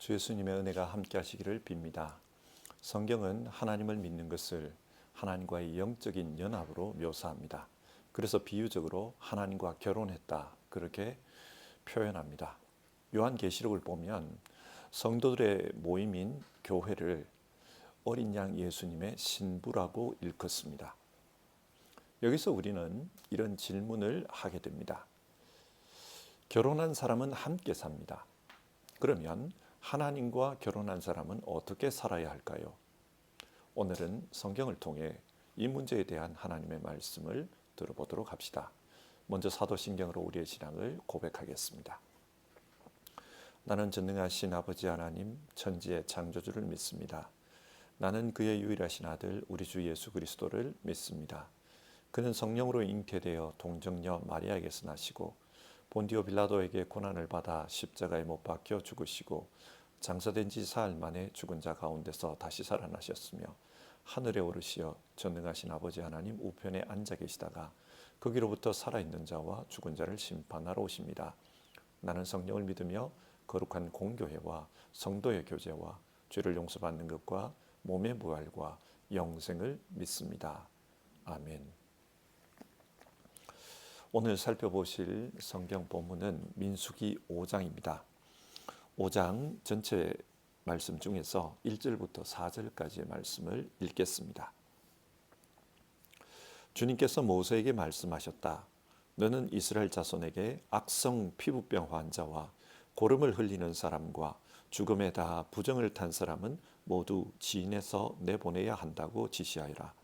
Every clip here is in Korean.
주 예수님의 은혜가 함께 하시기를 빕니다. 성경은 하나님을 믿는 것을 하나님과의 영적인 연합으로 묘사합니다. 그래서 비유적으로 하나님과 결혼했다 그렇게 표현합니다. 요한계시록을 보면 성도들의 모임인 교회를 어린 양 예수님의 신부라고 일컫습니다. 여기서 우리는 이런 질문을 하게 됩니다. 결혼한 사람은 함께 삽니다. 그러면 하나님과 결혼한 사람은 어떻게 살아야 할까요? 오늘은 성경을 통해 이 문제에 대한 하나님의 말씀을 들어보도록 합시다. 먼저 사도신경으로 우리의 신앙을 고백하겠습니다. 나는 전능하신 아버지 하나님 천지의 창조주를 믿습니다. 나는 그의 유일하신 아들 우리 주 예수 그리스도를 믿습니다. 그는 성령으로 잉태되어 동정녀 마리아에게서 나시고 본디오 빌라도에게 고난을 받아 십자가에 못 박혀 죽으시고 장사된 지 사흘 만에 죽은 자 가운데서 다시 살아나셨으며 하늘에 오르시어 전능하신 아버지 하나님 우편에 앉아 계시다가 거기로부터 살아있는 자와 죽은 자를 심판하러 오십니다. 나는 성령을 믿으며 거룩한 공교회와 성도의 교제와 죄를 용서받는 것과 몸의 부활과 영생을 믿습니다. 아멘. 오늘 살펴보실 성경 본문은 민수기 5장입니다. 5장 전체 말씀 중에서 1절부터 4절까지의 말씀을 읽겠습니다. 주님께서 모세에게 말씀하셨다. 너는 이스라엘 자손에게 악성 피부병 환자와 고름을 흘리는 사람과 죽음에 다 부정을 탄 사람은 모두 지인에서 내보내야 한다고 지시하여라.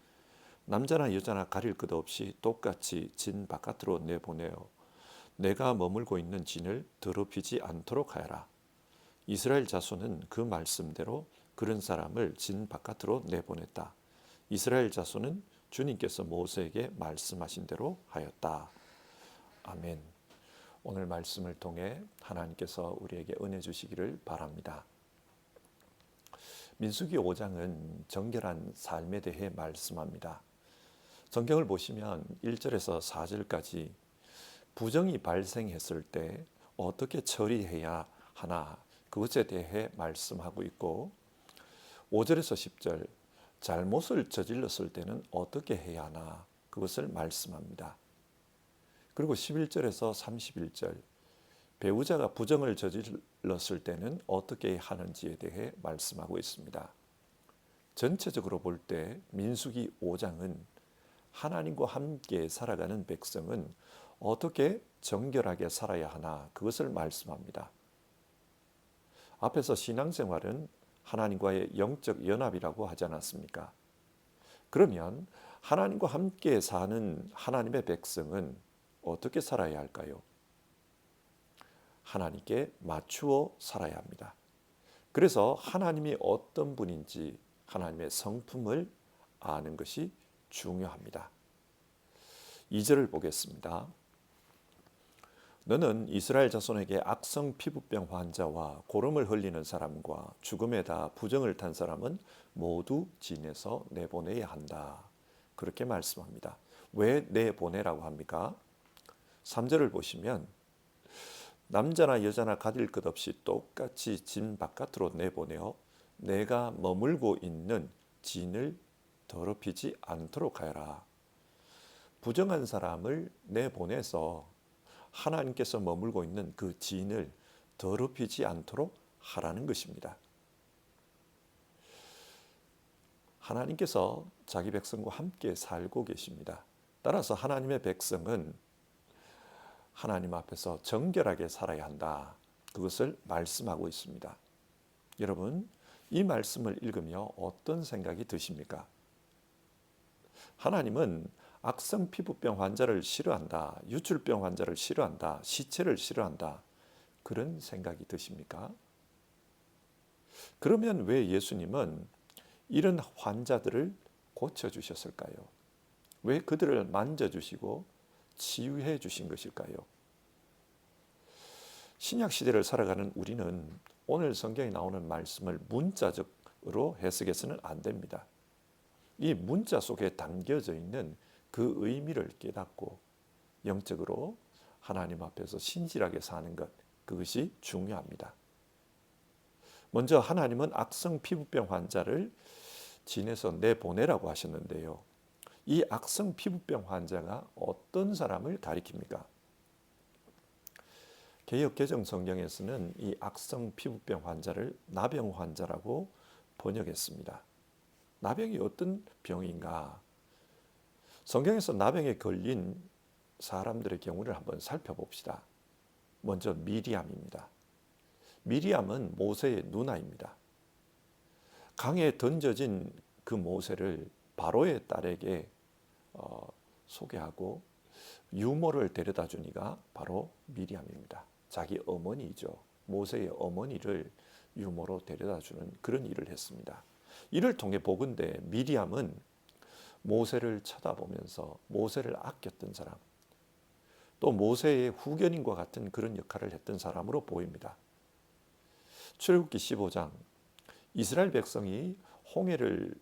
남자나 여자나 가릴 것 없이 똑같이 진 바깥으로 내보내어 내가 머물고 있는 진을 더럽히지 않도록 하여라. 이스라엘 자손은 그 말씀대로 그런 사람을 진 바깥으로 내보냈다. 이스라엘 자손은 주님께서 모세에게 말씀하신 대로 하였다. 아멘. 오늘 말씀을 통해 하나님께서 우리에게 은혜 주시기를 바랍니다. 민수기 5장은 정결한 삶에 대해 말씀합니다. 성경을 보시면 1절에서 4절까지 부정이 발생했을 때 어떻게 처리해야 하나 그것에 대해 말씀하고 있고 5절에서 10절 잘못을 저질렀을 때는 어떻게 해야 하나 그것을 말씀합니다. 그리고 11절에서 31절 배우자가 부정을 저질렀을 때는 어떻게 하는지에 대해 말씀하고 있습니다. 전체적으로 볼 때 민수기 5장은 하나님과 함께 살아가는 백성은 어떻게 정결하게 살아야 하나 그것을 말씀합니다. 앞에서 신앙생활은 하나님과의 영적 연합이라고 하지 않았습니까? 그러면 하나님과 함께 사는 하나님의 백성은 어떻게 살아야 할까요? 하나님께 맞추어 살아야 합니다. 그래서 하나님이 어떤 분인지 하나님의 성품을 아는 것이 중요합니다. 2절을 보겠습니다. 너는 이스라엘 자손에게 악성 피부병 환자와 고름을 흘리는 사람과 죽음에 다 부정을 탄 사람은 모두 진에서 내보내야 한다. 그렇게 말씀합니다. 왜 내보내라고 합니까? 3절을 보시면 남자나 여자나 가릴 것 없이 똑같이 진 바깥으로 내보내어 내가 머물고 있는 진을 더럽히지 않도록 하여라. 부정한 사람을 내보내서 하나님께서 머물고 있는 그 진을 더럽히지 않도록 하라는 것입니다. 하나님께서 자기 백성과 함께 살고 계십니다. 따라서 하나님의 백성은 하나님 앞에서 정결하게 살아야 한다. 그것을 말씀하고 있습니다. 여러분, 이 말씀을 읽으며 어떤 생각이 드십니까? 하나님은 악성 피부병 환자를 싫어한다. 유출병 환자를 싫어한다. 시체를 싫어한다. 그런 생각이 드십니까? 그러면 왜 예수님은 이런 환자들을 고쳐주셨을까요? 왜 그들을 만져주시고 치유해 주신 것일까요? 신약 시대를 살아가는 우리는 오늘 성경에 나오는 말씀을 문자적으로 해석해서는 안 됩니다. 이 문자 속에 담겨져 있는 그 의미를 깨닫고 영적으로 하나님 앞에서 신실하게 사는 것, 그것이 중요합니다. 먼저 하나님은 악성 피부병 환자를 진에서 내보내라고 하셨는데요. 이 악성 피부병 환자가 어떤 사람을 가리킵니까? 개역 개정 성경에서는 이 악성 피부병 환자를 나병 환자라고 번역했습니다. 나병이 어떤 병인가? 성경에서 나병에 걸린 사람들의 경우를 한번 살펴봅시다. 먼저 미리암입니다. 미리암은 모세의 누나입니다. 강에 던져진 그 모세를 바로의 딸에게 소개하고 유모를 데려다 주니가 바로 미리암입니다. 자기 어머니죠. 모세의 어머니를 유모로 데려다 주는 그런 일을 했습니다. 이를 통해 보건대 미리암은 모세를 쳐다보면서 모세를 아꼈던 사람, 또 모세의 후견인과 같은 그런 역할을 했던 사람으로 보입니다. 출애굽기 15장, 이스라엘 백성이 홍해를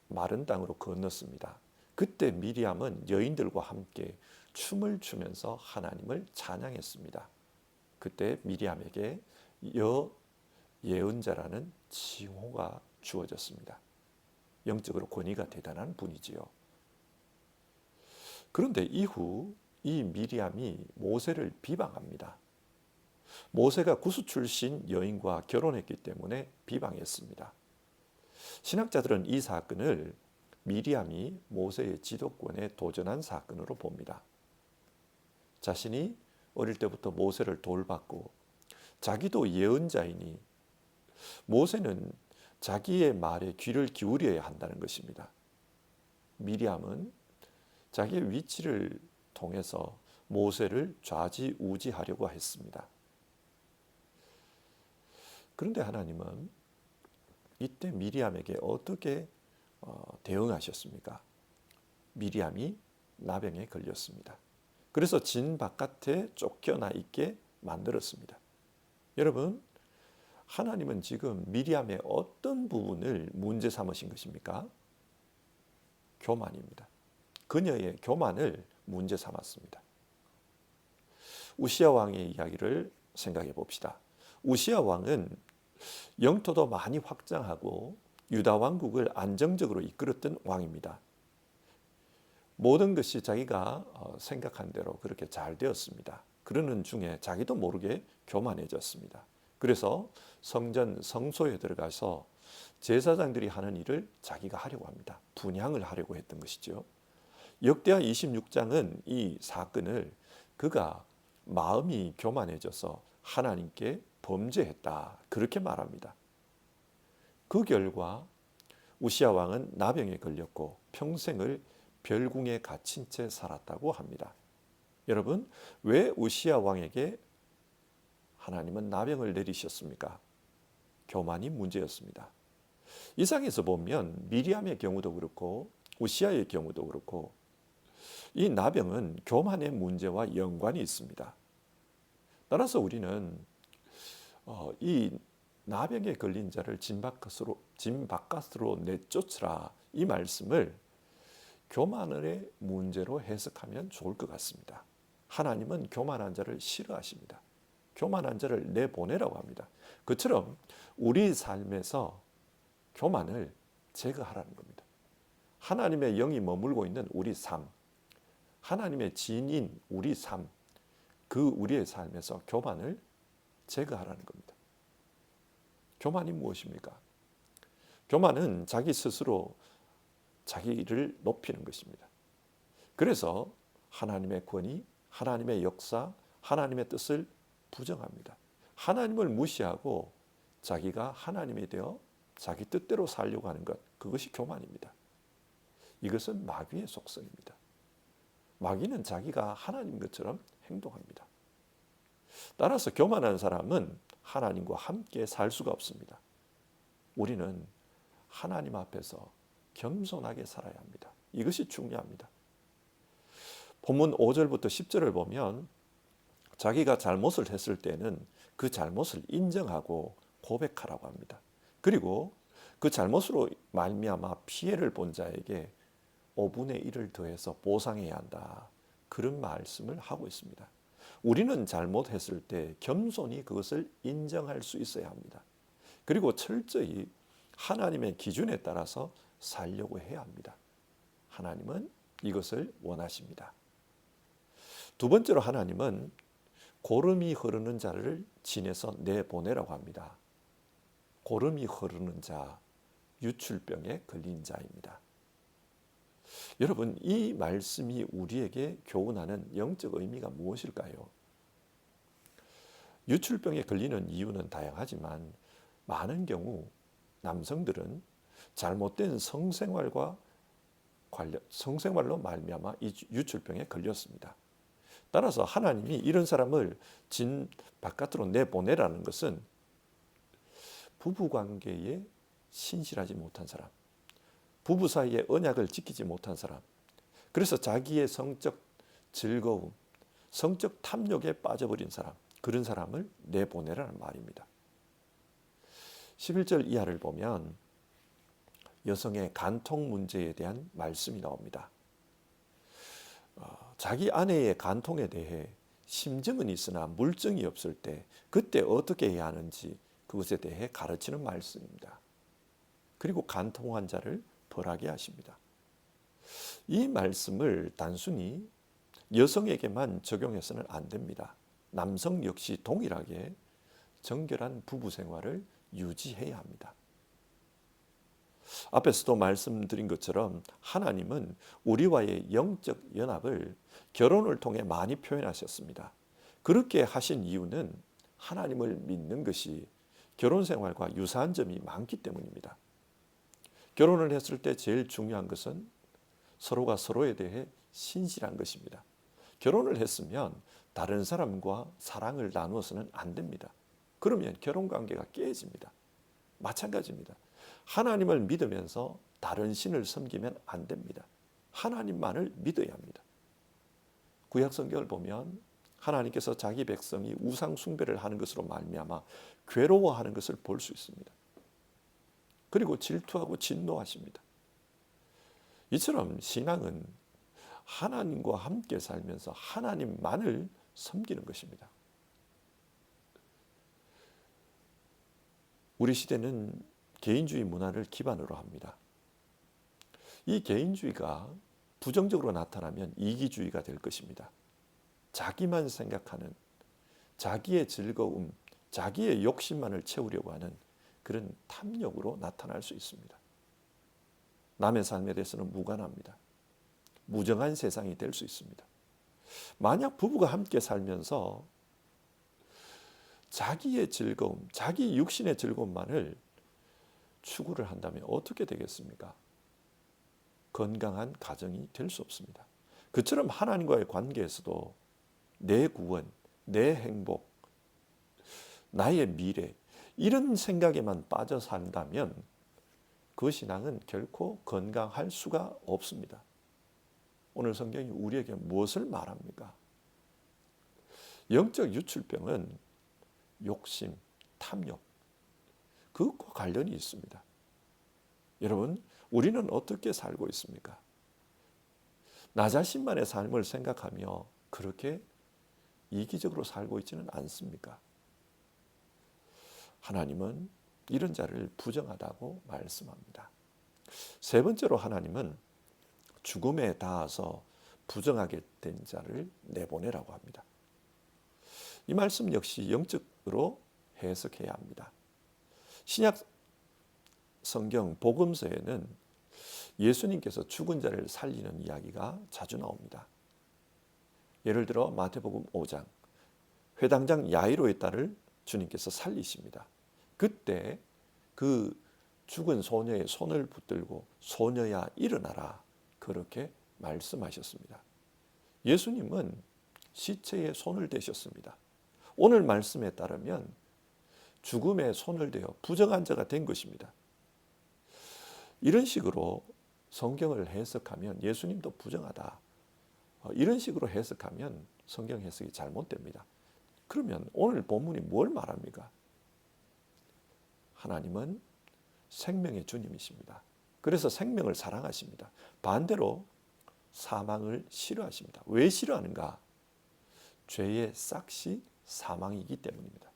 마른 땅으로 건넜습니다. 그때 미리암은 여인들과 함께 춤을 추면서 하나님을 찬양했습니다. 그때 미리암에게 여예언자라는 칭호가 주어졌습니다. 영적으로 권위가 대단한 분이지요. 그런데 이후 이 미리암이 모세를 비방합니다. 모세가 구스 출신 여인과 결혼했기 때문에 비방했습니다. 신학자들은 이 사건을 미리암이 모세의 지도권에 도전한 사건으로 봅니다. 자신이 어릴 때부터 모세를 돌봤고 자기도 예언자이니 모세는 자기의 말에 귀를 기울여야 한다는 것입니다. 미리암은 자기의 위치를 통해서 모세를 좌지우지하려고 했습니다. 그런데 하나님은 이때 미리암에게 어떻게 대응하셨습니까? 미리암이 나병에 걸렸습니다. 그래서 진 바깥에 쫓겨나 있게 만들었습니다. 여러분, 하나님은 지금 미리암의 어떤 부분을 문제 삼으신 것입니까? 교만입니다. 그녀의 교만을 문제 삼았습니다. 우시야 왕의 이야기를 생각해 봅시다. 우시야 왕은 영토도 많이 확장하고 유다 왕국을 안정적으로 이끌었던 왕입니다. 모든 것이 자기가 생각한 대로 그렇게 잘 되었습니다. 그러는 중에 자기도 모르게 교만해졌습니다. 그래서 성전 성소에 들어가서 제사장들이 하는 일을 자기가 하려고 합니다. 분향을 하려고 했던 것이죠. 역대하 26장은 이 사건을 그가 마음이 교만해져서 하나님께 범죄했다 그렇게 말합니다. 그 결과 우시야 왕은 나병에 걸렸고 평생을 별궁에 갇힌 채 살았다고 합니다. 여러분, 왜 우시야 왕에게 하나님은 나병을 내리셨습니까? 교만이 문제였습니다. 이상에서 보면 미리암의 경우도 그렇고 우시야의 경우도 그렇고 이 나병은 교만의 문제와 연관이 있습니다. 따라서 우리는 이 나병에 걸린 자를 진 바깥으로 내쫓으라 이 말씀을 교만의 문제로 해석하면 좋을 것 같습니다. 하나님은 교만한 자를 싫어하십니다. 교만한 자를 내보내라고 합니다. 그처럼 우리 삶에서 교만을 제거하라는 겁니다. 하나님의 영이 머물고 있는 우리 삶, 하나님의 지인인 우리 삶, 그 우리의 삶에서 교만을 제거하라는 겁니다. 교만이 무엇입니까? 교만은 자기 스스로 자기를 높이는 것입니다. 그래서 하나님의 권위, 하나님의 역사, 하나님의 뜻을 부정합니다. 하나님을 무시하고 자기가 하나님이 되어 자기 뜻대로 살려고 하는 것, 그것이 교만입니다. 이것은 마귀의 속성입니다. 마귀는 자기가 하나님 것처럼 행동합니다. 따라서 교만한 사람은 하나님과 함께 살 수가 없습니다. 우리는 하나님 앞에서 겸손하게 살아야 합니다. 이것이 중요합니다. 본문 5절부터 10절을 보면 자기가 잘못을 했을 때는 그 잘못을 인정하고 고백하라고 합니다. 그리고 그 잘못으로 말미암아 피해를 본 자에게 5분의 1을 더해서 보상해야 한다. 그런 말씀을 하고 있습니다. 우리는 잘못했을 때 겸손히 그것을 인정할 수 있어야 합니다. 그리고 철저히 하나님의 기준에 따라서 살려고 해야 합니다. 하나님은 이것을 원하십니다. 두 번째로 하나님은 고름이 흐르는 자를 진에서 내보내라고 합니다. 고름이 흐르는 자, 유출병에 걸린 자입니다. 여러분, 이 말씀이 우리에게 교훈하는 영적 의미가 무엇일까요? 유출병에 걸리는 이유는 다양하지만 많은 경우 남성들은 잘못된 성생활로 말미암아 이 유출병에 걸렸습니다. 따라서 하나님이 이런 사람을 진 바깥으로 내보내라는 것은 부부관계에 신실하지 못한 사람, 부부 사이의 언약을 지키지 못한 사람, 그래서 자기의 성적 즐거움, 성적 탐욕에 빠져버린 사람, 그런 사람을 내보내라는 말입니다. 11절 이하를 보면 여성의 간통 문제에 대한 말씀이 나옵니다. 자기 아내의 간통에 대해 심증은 있으나 물증이 없을 때 그때 어떻게 해야 하는지 그것에 대해 가르치는 말씀입니다. 그리고 간통한 자를 벌하게 하십니다. 이 말씀을 단순히 여성에게만 적용해서는 안 됩니다. 남성 역시 동일하게 정결한 부부 생활을 유지해야 합니다. 앞에서도 말씀드린 것처럼 하나님은 우리와의 영적 연합을 결혼을 통해 많이 표현하셨습니다. 그렇게 하신 이유는 하나님을 믿는 것이 결혼 생활과 유사한 점이 많기 때문입니다. 결혼을 했을 때 제일 중요한 것은 서로가 서로에 대해 신실한 것입니다. 결혼을 했으면 다른 사람과 사랑을 나누어서는 안 됩니다. 그러면 결혼 관계가 깨집니다. 마찬가지입니다. 하나님을 믿으면서 다른 신을 섬기면 안 됩니다. 하나님만을 믿어야 합니다. 구약 성경을 보면 하나님께서 자기 백성이 우상 숭배를 하는 것으로 말미암아 괴로워하는 것을 볼 수 있습니다. 그리고 질투하고 진노하십니다. 이처럼 신앙은 하나님과 함께 살면서 하나님만을 섬기는 것입니다. 우리 시대는 개인주의 문화를 기반으로 합니다. 이 개인주의가 부정적으로 나타나면 이기주의가 될 것입니다. 자기만 생각하는, 자기의 즐거움, 자기의 욕심만을 채우려고 하는 그런 탐욕으로 나타날 수 있습니다. 남의 삶에 대해서는 무관합니다. 무정한 세상이 될 수 있습니다. 만약 부부가 함께 살면서 자기의 즐거움, 자기 육신의 즐거움만을 추구를 한다면 어떻게 되겠습니까? 건강한 가정이 될 수 없습니다. 그처럼 하나님과의 관계에서도 내 구원, 내 행복, 나의 미래 이런 생각에만 빠져 산다면 그 신앙은 결코 건강할 수가 없습니다. 오늘 성경이 우리에게 무엇을 말합니까? 영적 유출병은 욕심, 탐욕, 그것과 관련이 있습니다. 여러분, 우리는 어떻게 살고 있습니까? 나 자신만의 삶을 생각하며 그렇게 이기적으로 살고 있지는 않습니까? 하나님은 이런 자를 부정하다고 말씀합니다. 세 번째로 하나님은 죽음에 닿아서 부정하게 된 자를 내보내라고 합니다. 이 말씀 역시 영적으로 해석해야 합니다. 신약 성경 복음서에는 예수님께서 죽은 자를 살리는 이야기가 자주 나옵니다. 예를 들어 마태복음 5장 회당장 야이로의 딸을 주님께서 살리십니다. 그때 그 죽은 소녀의 손을 붙들고 소녀야 일어나라 그렇게 말씀하셨습니다. 예수님은 시체에 손을 대셨습니다. 오늘 말씀에 따르면 죽음에 손을 대어 부정한 자가 된 것입니다. 이런 식으로 성경을 해석하면 예수님도 부정하다. 이런 식으로 해석하면 성경 해석이 잘못됩니다. 그러면 오늘 본문이 뭘 말합니까? 하나님은 생명의 주님이십니다. 그래서 생명을 사랑하십니다. 반대로 사망을 싫어하십니다. 왜 싫어하는가? 죄의 싹이 사망이기 때문입니다.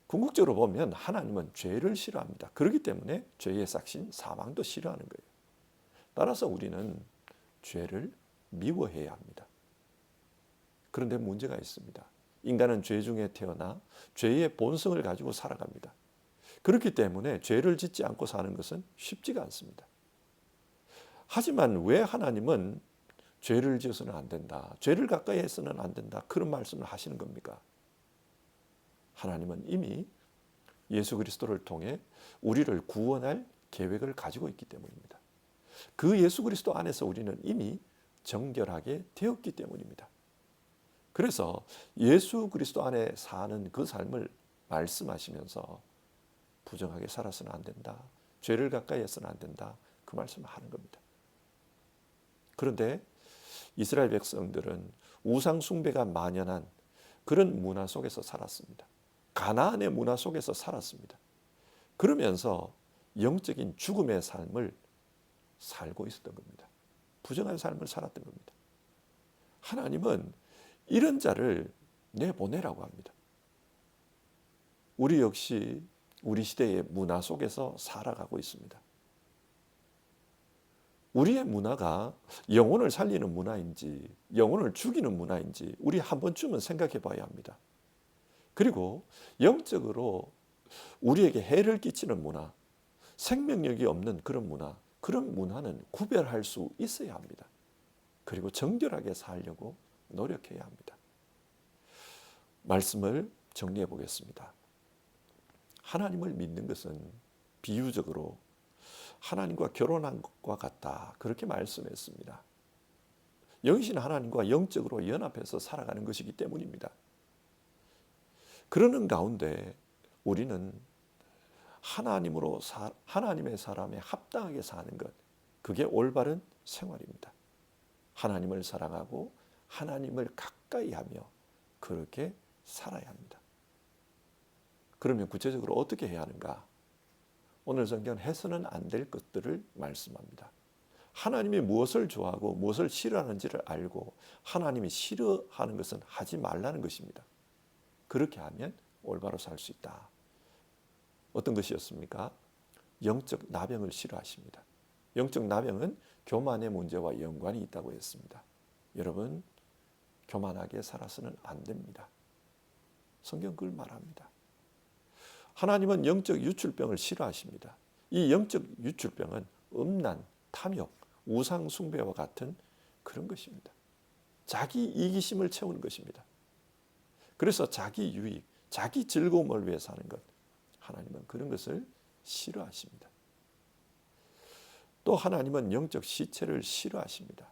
궁극적으로 보면 하나님은 죄를 싫어합니다. 그렇기 때문에 죄의 삭신 사망도 싫어하는 거예요. 따라서 우리는 죄를 미워해야 합니다. 그런데 문제가 있습니다. 인간은 죄 중에 태어나 죄의 본성을 가지고 살아갑니다. 그렇기 때문에 죄를 짓지 않고 사는 것은 쉽지가 않습니다. 하지만 왜 하나님은 죄를 지어서는 안 된다, 죄를 가까이 해서는 안 된다, 그런 말씀을 하시는 겁니까? 하나님은 이미 예수 그리스도를 통해 우리를 구원할 계획을 가지고 있기 때문입니다. 그 예수 그리스도 안에서 우리는 이미 정결하게 되었기 때문입니다. 그래서 예수 그리스도 안에 사는 그 삶을 말씀하시면서 부정하게 살아서는 안 된다, 죄를 가까이 해서는 안 된다, 그 말씀을 하는 겁니다. 그런데 이스라엘 백성들은 우상 숭배가 만연한 그런 문화 속에서 살았습니다. 가나안의 문화 속에서 살았습니다. 그러면서 영적인 죽음의 삶을 살고 있었던 겁니다. 부정한 삶을 살았던 겁니다. 하나님은 이런 자를 내보내라고 합니다. 우리 역시 우리 시대의 문화 속에서 살아가고 있습니다. 우리의 문화가 영혼을 살리는 문화인지 영혼을 죽이는 문화인지 우리 한 번쯤은 생각해 봐야 합니다. 그리고 영적으로 우리에게 해를 끼치는 문화, 생명력이 없는 그런 문화, 그런 문화는 구별할 수 있어야 합니다. 그리고 정결하게 살려고 노력해야 합니다. 말씀을 정리해 보겠습니다. 하나님을 믿는 것은 비유적으로 하나님과 결혼한 것과 같다, 그렇게 말씀했습니다. 영이신 하나님과 영적으로 연합해서 살아가는 것이기 때문입니다. 그러는 가운데 우리는 하나님의 사람에 합당하게 사는 것, 그게 올바른 생활입니다. 하나님을 사랑하고 하나님을 가까이 하며 그렇게 살아야 합니다. 그러면 구체적으로 어떻게 해야 하는가? 오늘 성경은 해서는 안 될 것들을 말씀합니다. 하나님이 무엇을 좋아하고 무엇을 싫어하는지를 알고 하나님이 싫어하는 것은 하지 말라는 것입니다. 그렇게 하면 올바로 살 수 있다. 어떤 것이었습니까? 영적 나병을 싫어하십니다. 영적 나병은 교만의 문제와 연관이 있다고 했습니다. 여러분, 교만하게 살아서는 안 됩니다. 성경 그걸 말합니다. 하나님은 영적 유출병을 싫어하십니다. 이 영적 유출병은 음란, 탐욕, 우상 숭배와 같은 그런 것입니다. 자기 이기심을 채우는 것입니다. 그래서 자기 유익, 자기 즐거움을 위해 사는 것, 하나님은 그런 것을 싫어하십니다. 또 하나님은 영적 시체를 싫어하십니다.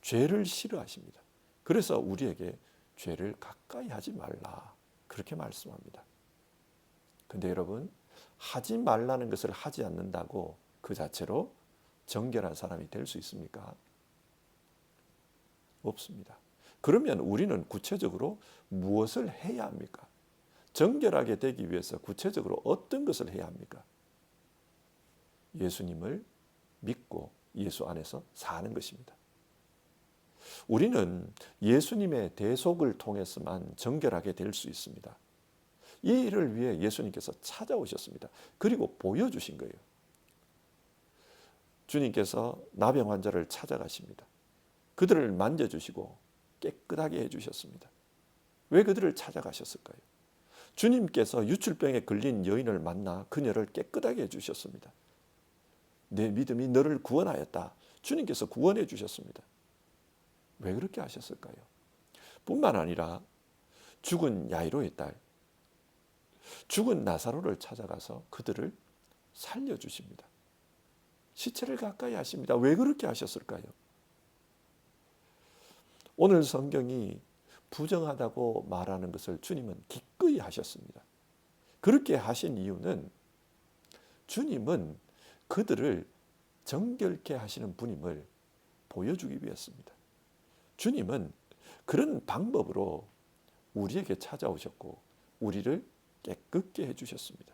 죄를 싫어하십니다. 그래서 우리에게 죄를 가까이 하지 말라, 그렇게 말씀합니다. 근데 여러분, 하지 말라는 것을 하지 않는다고 그 자체로 정결한 사람이 될 수 있습니까? 없습니다. 그러면 우리는 구체적으로 무엇을 해야 합니까? 정결하게 되기 위해서 구체적으로 어떤 것을 해야 합니까? 예수님을 믿고 예수 안에서 사는 것입니다. 우리는 예수님의 대속을 통해서만 정결하게 될 수 있습니다. 이 일을 위해 예수님께서 찾아오셨습니다. 그리고 보여주신 거예요. 주님께서 나병 환자를 찾아가십니다. 그들을 만져주시고 깨끗하게 해주셨습니다. 왜 그들을 찾아가셨을까요? 주님께서 유출병에 걸린 여인을 만나 그녀를 깨끗하게 해주셨습니다. 내 믿음이 너를 구원하였다. 주님께서 구원해 주셨습니다. 왜 그렇게 하셨을까요? 뿐만 아니라 죽은 야이로의 딸, 죽은 나사로를 찾아가서 그들을 살려주십니다. 시체를 가까이 하십니다. 왜 그렇게 하셨을까요? 오늘 성경이 부정하다고 말하는 것을 주님은 기꺼이 하셨습니다. 그렇게 하신 이유는 주님은 그들을 정결케 하시는 분임을 보여주기 위해서입니다. 주님은 그런 방법으로 우리에게 찾아오셨고 우리를 깨끗게 해주셨습니다.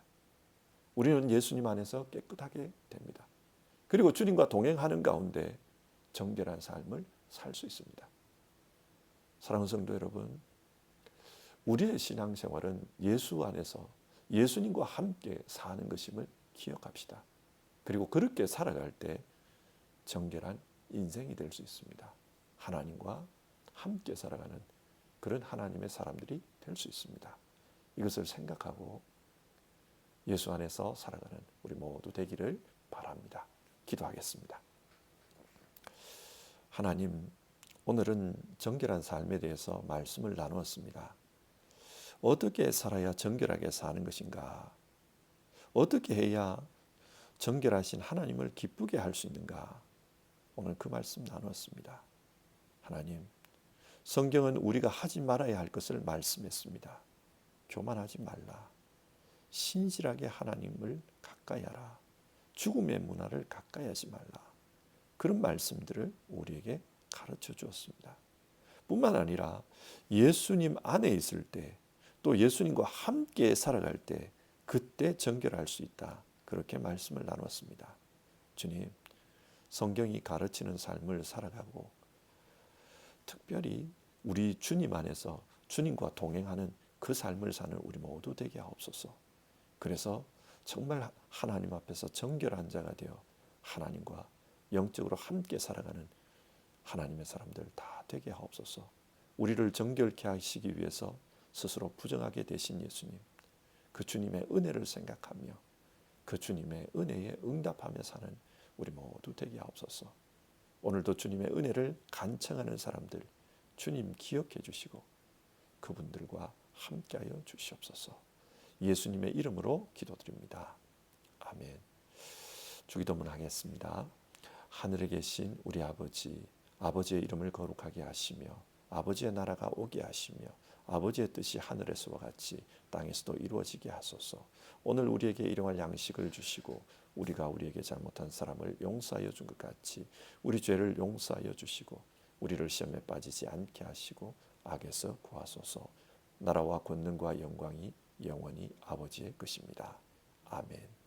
우리는 예수님 안에서 깨끗하게 됩니다. 그리고 주님과 동행하는 가운데 정결한 삶을 살 수 있습니다. 사랑하는 성도 여러분, 우리의 신앙생활은 예수 안에서 예수님과 함께 사는 것임을 기억합시다. 그리고 그렇게 살아갈 때 정결한 인생이 될 수 있습니다. 하나님과 함께 살아가는 그런 하나님의 사람들이 될 수 있습니다. 이것을 생각하고 예수 안에서 살아가는 우리 모두 되기를 바랍니다. 기도하겠습니다. 하나님, 오늘은 정결한 삶에 대해서 말씀을 나누었습니다. 어떻게 살아야 정결하게 사는 것인가? 어떻게 해야 정결하신 하나님을 기쁘게 할 수 있는가? 오늘 그 말씀 나누었습니다. 하나님, 성경은 우리가 하지 말아야 할 것을 말씀했습니다. 교만하지 말라. 신실하게 하나님을 가까이 하라. 죽음의 문화를 가까이 하지 말라. 그런 말씀들을 우리에게 가르쳐 주었습니다. 뿐만 아니라 예수님 안에 있을 때, 또 예수님과 함께 살아갈 때 그때 정결할 수 있다. 그렇게 말씀을 나눴습니다. 주님, 성경이 가르치는 삶을 살아가고 특별히 우리 주님 안에서 주님과 동행하는 그 삶을 사는 우리 모두 되게 하옵소서. 그래서 정말 하나님 앞에서 정결한 자가 되어 하나님과 영적으로 함께 살아가는 하나님의 사람들 다 되게 하옵소서. 우리를 정결케 하시기 위해서 스스로 부정하게 되신 예수님, 그 주님의 은혜를 생각하며 그 주님의 은혜에 응답하며 사는 우리 모두 되게 하옵소서. 오늘도 주님의 은혜를 간청하는 사람들 주님 기억해 주시고 그분들과 함께하여 주시옵소서. 예수님의 이름으로 기도드립니다. 아멘. 주기도문 하겠습니다. 하늘에 계신 우리 아버지, 아버지의 이름을 거룩하게 하시며 아버지의 나라가 오게 하시며 아버지의 뜻이 하늘에서와 같이 땅에서도 이루어지게 하소서. 오늘 우리에게 일용할 양식을 주시고 우리가 우리에게 잘못한 사람을 용서하여 준 것 같이 우리 죄를 용서하여 주시고 우리를 시험에 빠지지 않게 하시고 악에서 구하소서. 나라와 권능과 영광이 영원히 아버지의 것입니다. 아멘.